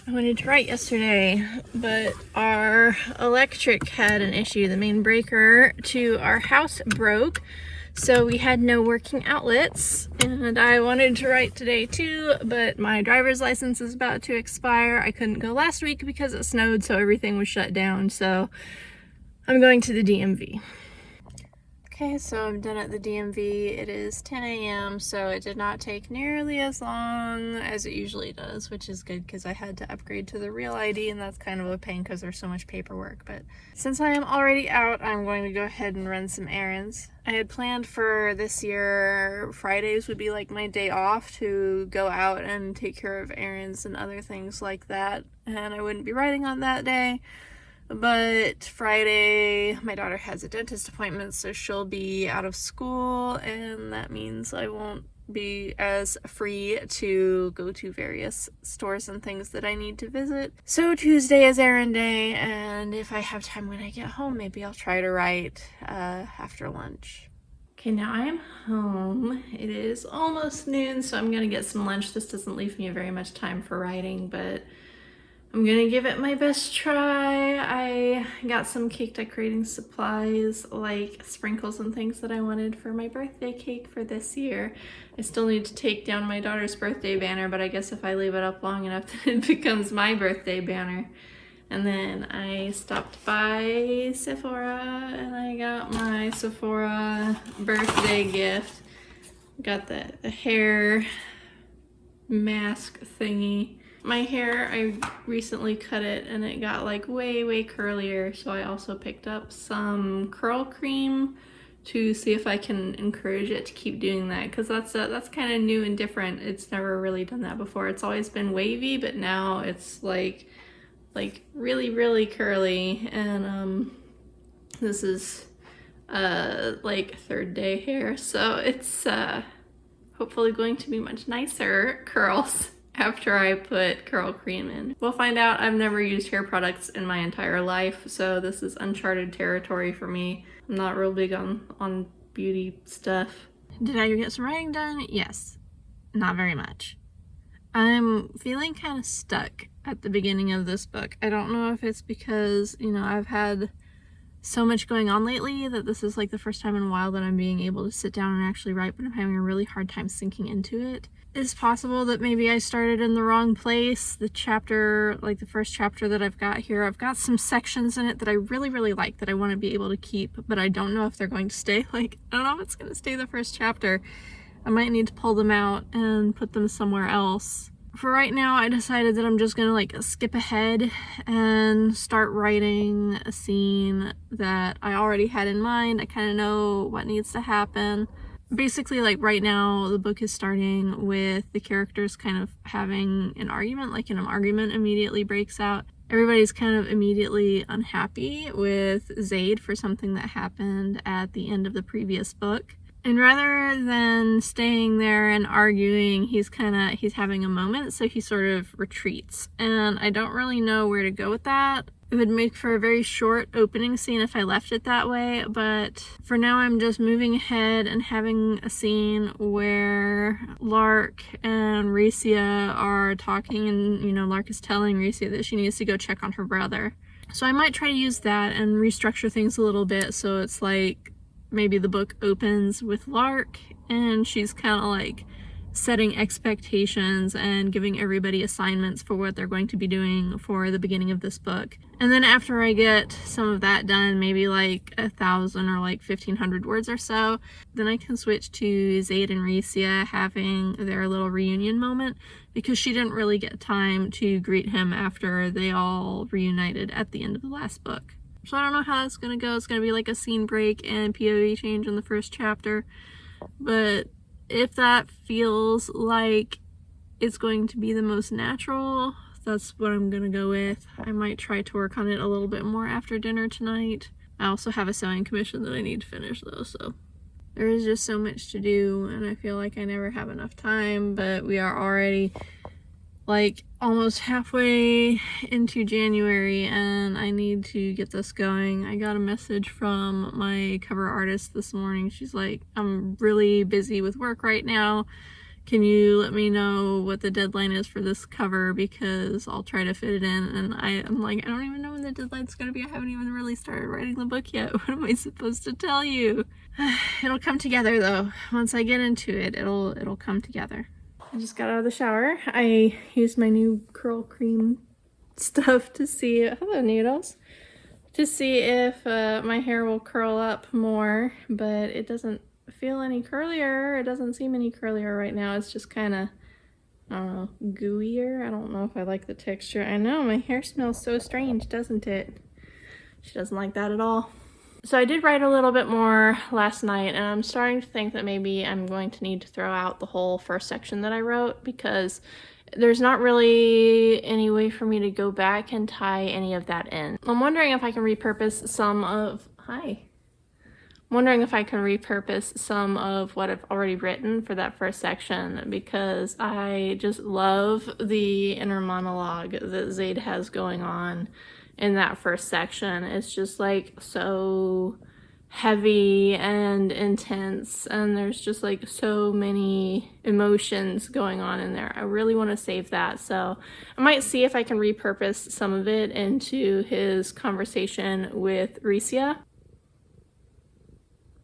I wanted to write yesterday, but our electric had an issue. The main breaker to our house broke, so we had no working outlets, and I wanted to write today too, but my driver's license is about to expire. I couldn't go last week because it snowed, so everything was shut down, so I'm going to the DMV. Okay, so I'm done at the DMV. It is 10 a.m., so it did not take nearly as long as it usually does, which is good because I had to upgrade to the real ID, and that's kind of a pain because there's so much paperwork. But since I am already out, I'm going to go ahead and run some errands. I had planned for this year, Fridays would be like my day off to go out and take care of errands and other things like that, and I wouldn't be writing on that day. But Friday, my daughter has a dentist appointment, so she'll be out of school, and that means I won't be as free to go to various stores and things that I need to visit. So Tuesday is errand day, and if I have time when I get home, maybe I'll try to write after lunch. Okay, now I am home. It is almost noon, so I'm gonna get some lunch. This doesn't leave me very much time for writing, but I'm gonna give it my best try. I got some cake decorating supplies like sprinkles and things that I wanted for my birthday cake for this year. I still need to take down my daughter's birthday banner, but I guess if I leave it up long enough then it becomes my birthday banner. And then I stopped by Sephora and I got my Sephora birthday gift. Got the hair mask thingy. My hair, I recently cut it and it got like way curlier, so I also picked up some curl cream to see if I can encourage it to keep doing that, because that's kind of new and different. It's never really done that before. It's always been wavy, but now it's like really curly, and this is like third day hair, so it's hopefully going to be much nicer curls after I put curl cream in. We'll find out. I've never used hair products in my entire life, so this is uncharted territory for me. I'm not real big on beauty stuff. Did I get some writing done? Yes. Not very much. I'm feeling kind of stuck at the beginning of this book. I don't know if it's because, you know, I've had so much going on lately that this is like the first time in a while that I'm being able to sit down and actually write, but I'm having a really hard time sinking into it. It's possible that maybe I started in the wrong place. The chapter, like the first chapter that I've got here, I've got some sections in it that I really like that I want to be able to keep, but I don't know if they're going to stay. Like, I don't know if it's going to stay the first chapter. I might need to pull them out and put them somewhere else. For right now, I decided that I'm just gonna like skip ahead and start writing a scene that I already had in mind. I kind of know what needs to happen. Basically, like right now, the book is starting with the characters kind of having an argument, like an argument immediately breaks out. Everybody's kind of immediately unhappy with �yd for something that happened at the end of the previous book. And rather than staying there and arguing, he's having a moment, so he sort of retreats. And I don't really know where to go with that. It would make for a very short opening scene if I left it that way, but for now I'm just moving ahead and having a scene where Lark and 𝗶𝗆 are talking, and, you know, Lark is telling 𝗶𝗆 that she needs to go check on her brother. So I might try to use that and restructure things a little bit, so it's like maybe the book opens with Lark and she's kind of like setting expectations and giving everybody assignments for what they're going to be doing for the beginning of this book. And then after I get some of that done, maybe like 1,000 or like 1,500 words or so, then I can switch to �yd and 𝗶𝗆 having their little reunion moment, because she didn't really get time to greet him after they all reunited at the end of the last book. So I don't know how that's gonna go. It's gonna be like a scene break and POV change in the first chapter, but if that feels like it's going to be the most natural, that's what I'm gonna go with. I might try to work on it a little bit more after dinner tonight. I also have a sewing commission that I need to finish though, so there is just so much to do, and I feel like I never have enough time, but we are already like almost halfway into January and I need to get this going. I got a message from my cover artist this morning. She's like, I'm really busy with work right now. can you let me know what the deadline is for this cover, because I'll try to fit it in. And I'm like, I don't even know when the deadline's gonna be. I haven't even really started writing the book yet. What am I supposed to tell you? It'll come together though. Once I get into it, it'll come together. I just got out of the shower. I used my new curl cream stuff to see, hello Noodles, to see if my hair will curl up more, but it doesn't feel any curlier. It doesn't seem any curlier right now. It's just kind of, I don't know, gooier. I don't know if I like the texture. I know, my hair smells so strange, doesn't it? She doesn't like that at all. So I did write a little bit more last night, and I'm starting to think that maybe I'm going to need to throw out the whole first section that I wrote, because there's not really any way for me to go back and tie any of that in. I'm wondering if I can repurpose some of, I'm wondering if I can repurpose some of what I've already written for that first section, because I just love the inner monologue that 𝗏 has going on in that first section. It's just like so heavy and intense, and there's just like so many emotions going on in there. I really want to save that, so I might see if I can repurpose some of it into his conversation with 𝗃𝗃.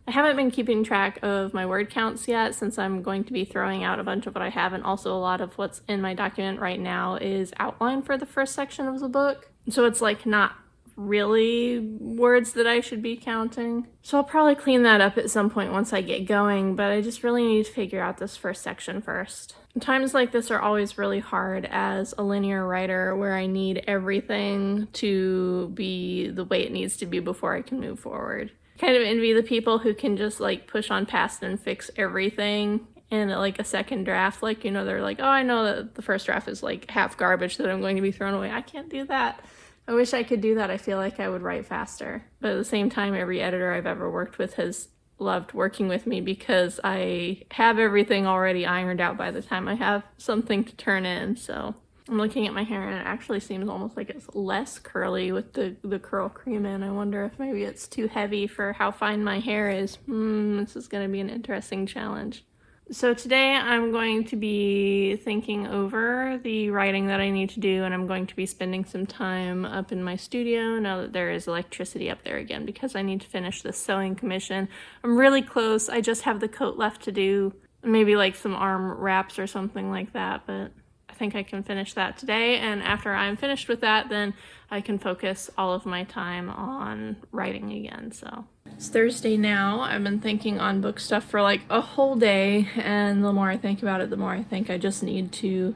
I haven't been keeping track of my word counts yet, since I'm going to be throwing out a bunch of what I have, and also a lot of what's in my document right now is outline for the first section of the book. So it's like not really words that I should be counting. So I'll probably clean that up at some point once I get going, but I just really need to figure out this first section first. Times like this are always really hard as a linear writer, where I need everything to be the way it needs to be before I can move forward. Kind of envy the people who can just like push on past and fix everything in like a second draft. Like, you know, they're like, oh, I know that the first draft is like half garbage that I'm going to be thrown away. I can't do that. I wish I could do that. I feel like I would write faster. But at the same time, every editor I've ever worked with has loved working with me, because I have everything already ironed out by the time I have something to turn in. So I'm looking at my hair, and it actually seems almost like it's less curly with the curl cream in. I wonder if maybe it's too heavy for how fine my hair is. This is going to be an interesting challenge. So today I'm going to be thinking over the writing that I need to do, and I'm going to be spending some time up in my studio now that there is electricity up there again, because I need to finish this sewing commission. I'm really close. I just have the coat left to do, maybe like some arm wraps or something like that, but I think I can finish that today, and after I'm finished with that, then I can focus all of my time on writing again. So it's Thursday now. I've been thinking on book stuff for like a whole day, and the more I think about it, the more I think I just need to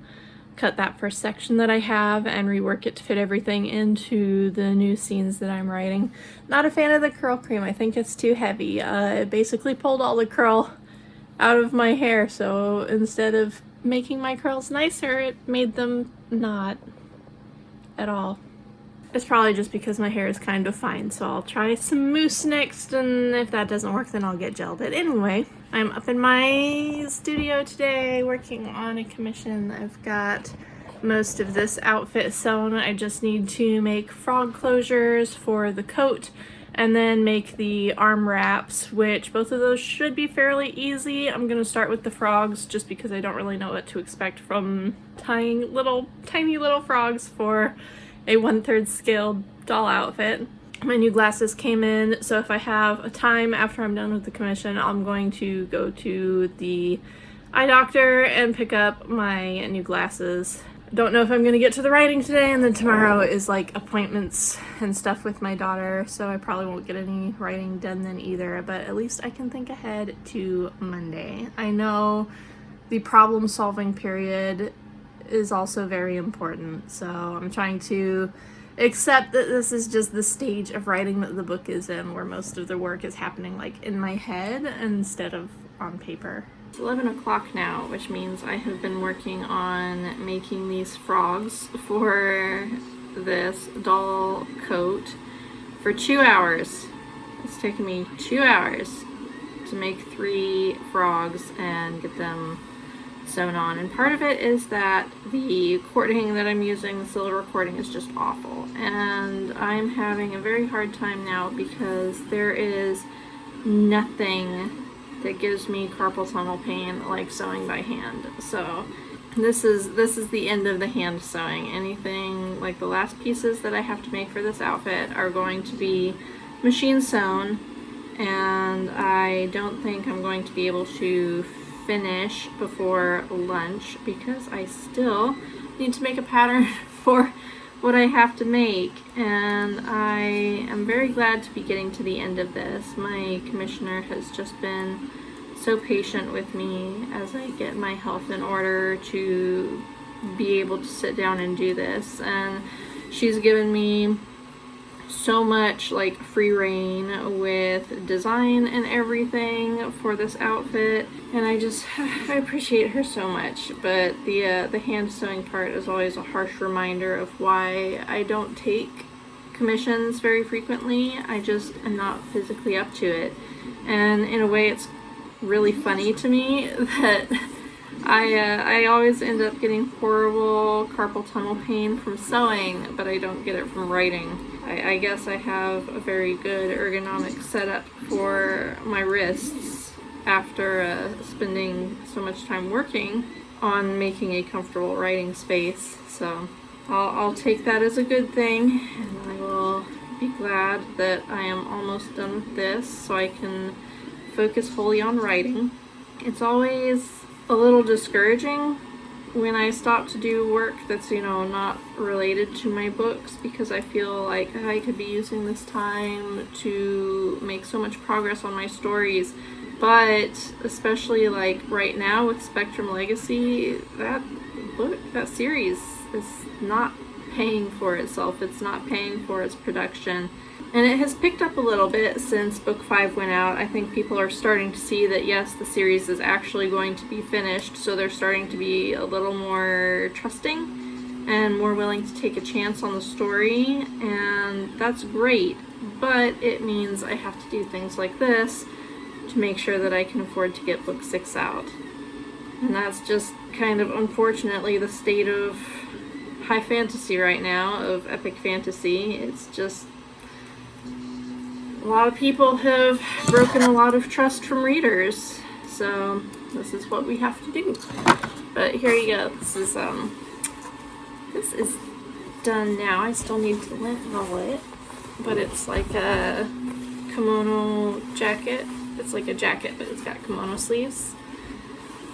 cut that first section that I have and rework it to fit everything into the new scenes that I'm writing. Not a fan of the curl cream. I think it's too heavy. It basically pulled all the curl out of my hair, so instead of making my curls nicer, it made them not at all. It's probably just because my hair is kind of fine, so I'll try some mousse next, and if that doesn't work, then I'll get gel. But anyway, I'm up in my studio today working on a commission. I've got most of this outfit sewn. I just need to make frog closures for the coat, and then make the arm wraps, which both of those should be fairly easy. I'm gonna start with the frogs just because I don't really know what to expect from tying tiny little frogs for a 1/3 scale doll outfit. My new glasses came in, so if I have a time after I'm done with the commission, I'm going to go to the eye doctor and pick up my new glasses. Don't know if I'm gonna get to the writing today, and then tomorrow is like appointments and stuff with my daughter, so I probably won't get any writing done then either, but at least I can think ahead to Monday. I know the problem solving period is also very important, so I'm trying to accept that this is just the stage of writing that the book is in, where most of the work is happening like in my head instead of on paper. It's 11 o'clock now, which means I have been working on making these frogs for this doll coat for 2 hours. It's taken me 2 hours to make 3 frogs and get them sewn on, and part of it is that the cording that I'm using, the silver cording, is just awful, and I'm having a very hard time now because there is nothing that gives me carpal tunnel pain like sewing by hand. So this is the end of the hand sewing. Anything like the last pieces that I have to make for this outfit are going to be machine sewn, and I don't think I'm going to be able to finish before lunch because I still need to make a pattern for what I have to make, and I am very glad to be getting to the end of this. My commissioner has just been so patient with me as I get my health in order to be able to sit down and do this, and she's given me so much like free reign with design and everything for this outfit, and I appreciate her so much. But the hand sewing part is always a harsh reminder of why I don't take commissions very frequently. I just am not physically up to it, and in a way it's really funny to me that I always end up getting horrible carpal tunnel pain from sewing, but I don't get it from writing. I guess I have a very good ergonomic setup for my wrists after spending so much time working on making a comfortable writing space. So I'll take that as a good thing, and I will be glad that I am almost done with this so I can focus wholly on writing. It's always a little discouraging when I stop to do work that's, not related to my books, because I feel like I could be using this time to make so much progress on my stories. But especially like right now with Spectrum Legacy, that series is not paying for itself. It's not paying for its production. And it has picked up a little bit since book 5 went out. I think people are starting to see that, yes, the series is actually going to be finished, so they're starting to be a little more trusting and more willing to take a chance on the story, and that's great. But it means I have to do things like this to make sure that I can afford to get book 6 out. And that's just kind of, unfortunately, the state of high fantasy right now, of epic fantasy. It's just, a lot of people have broken a lot of trust from readers, so this is what we have to do. But here you go. This is done now. I still need to lint roll it, but it's like a kimono jacket. It's like a jacket, but it's got kimono sleeves,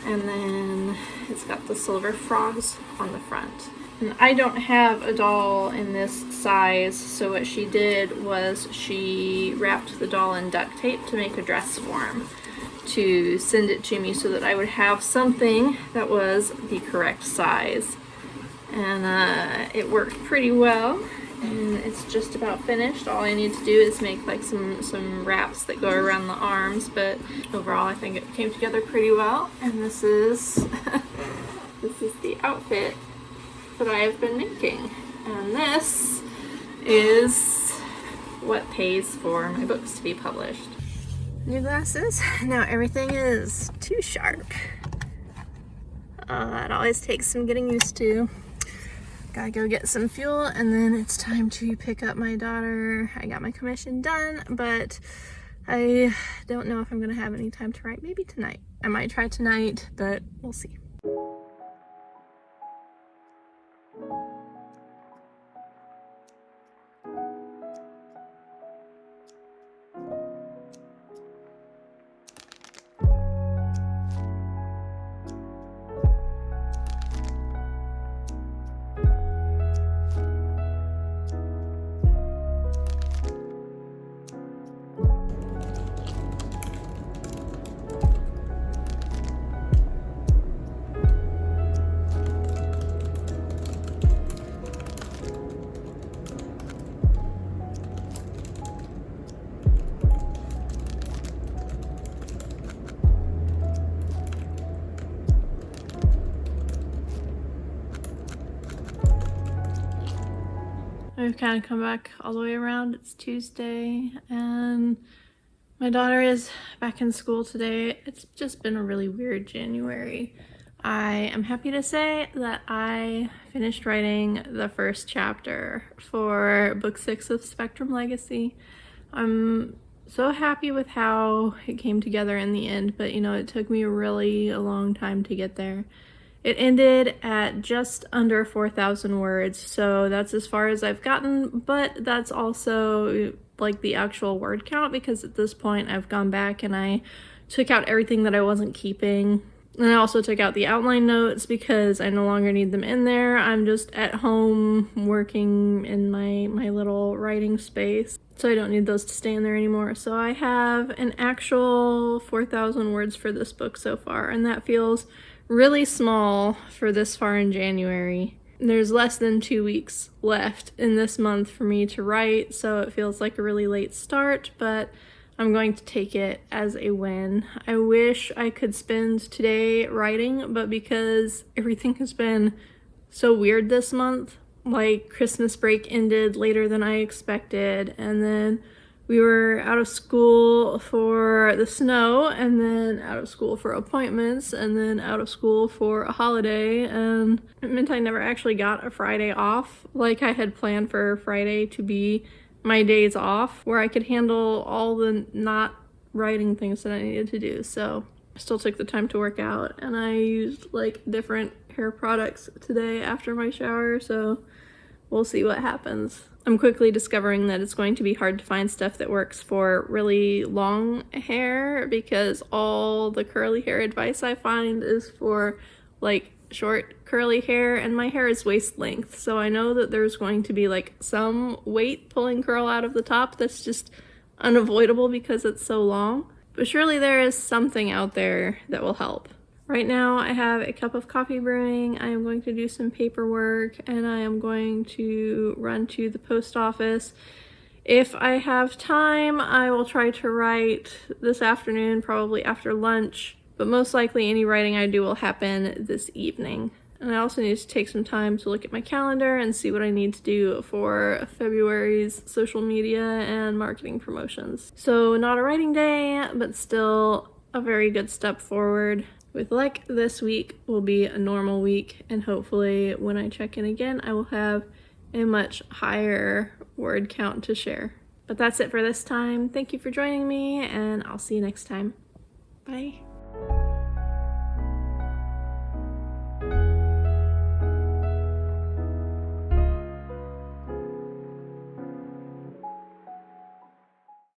and then it's got the silver frogs on the front. And I don't have a doll in this size, so what she did was she wrapped the doll in duct tape to make a dress form to send it to me so that I would have something that was the correct size. And it worked pretty well, and it's just about finished. All I need to do is make like some wraps that go around the arms, but overall I think it came together pretty well. And this is this is the outfit that I have been making, and this is what pays for my books to be published. New glasses. Now everything is too sharp. That always takes some getting used to. Gotta go get some fuel, and then it's time to pick up my daughter. I got my commission done, but I don't know if I'm gonna have any time to write. Maybe tonight. I might try tonight, but we'll see. We've kind of come back all the way around. It's Tuesday, and my daughter is back in school today. It's just been a really weird January. I am happy to say that I finished writing the first chapter for book 6 of Spectrum Legacy. I'm so happy with how it came together in the end, but you know, it took me really a long time to get there. It ended at just under 4,000 words, so that's as far as I've gotten, but that's also like the actual word count, because at this point I've gone back and I took out everything that I wasn't keeping. And I also took out the outline notes because I no longer need them in there. I'm just at home working in my little writing space, so I don't need those to stay in there anymore. So I have an actual 4,000 words for this book so far, and that feels really small for this far in January. There's less than 2 weeks left in this month for me to write, so it feels like a really late start, but I'm going to take it as a win. I wish I could spend today writing, but because everything has been so weird this month, like Christmas break ended later than I expected, and then we were out of school for the snow, and then out of school for appointments, and then out of school for a holiday, and it meant I never actually got a Friday off. Like I had planned for Friday to be my days off where I could handle all the not writing things that I needed to do. So I still took the time to work out, and I used like different hair products today after my shower, so we'll see what happens. I'm quickly discovering that it's going to be hard to find stuff that works for really long hair, because all the curly hair advice I find is for like short curly hair, and my hair is waist length, so I know that there's going to be like some weight pulling curl out of the top that's just unavoidable because it's so long, but surely there is something out there that will help. Right now I have a cup of coffee brewing. I am going to do some paperwork, and I am going to run to the post office. If I have time, I will try to write this afternoon, probably after lunch, but most likely any writing I do will happen this evening. And I also need to take some time to look at my calendar and see what I need to do for February's social media and marketing promotions. So not a writing day, but still a very good step forward. With luck, this week will be a normal week, and hopefully when I check in again, I will have a much higher word count to share. But that's it for this time. Thank you for joining me, and I'll see you next time. Bye.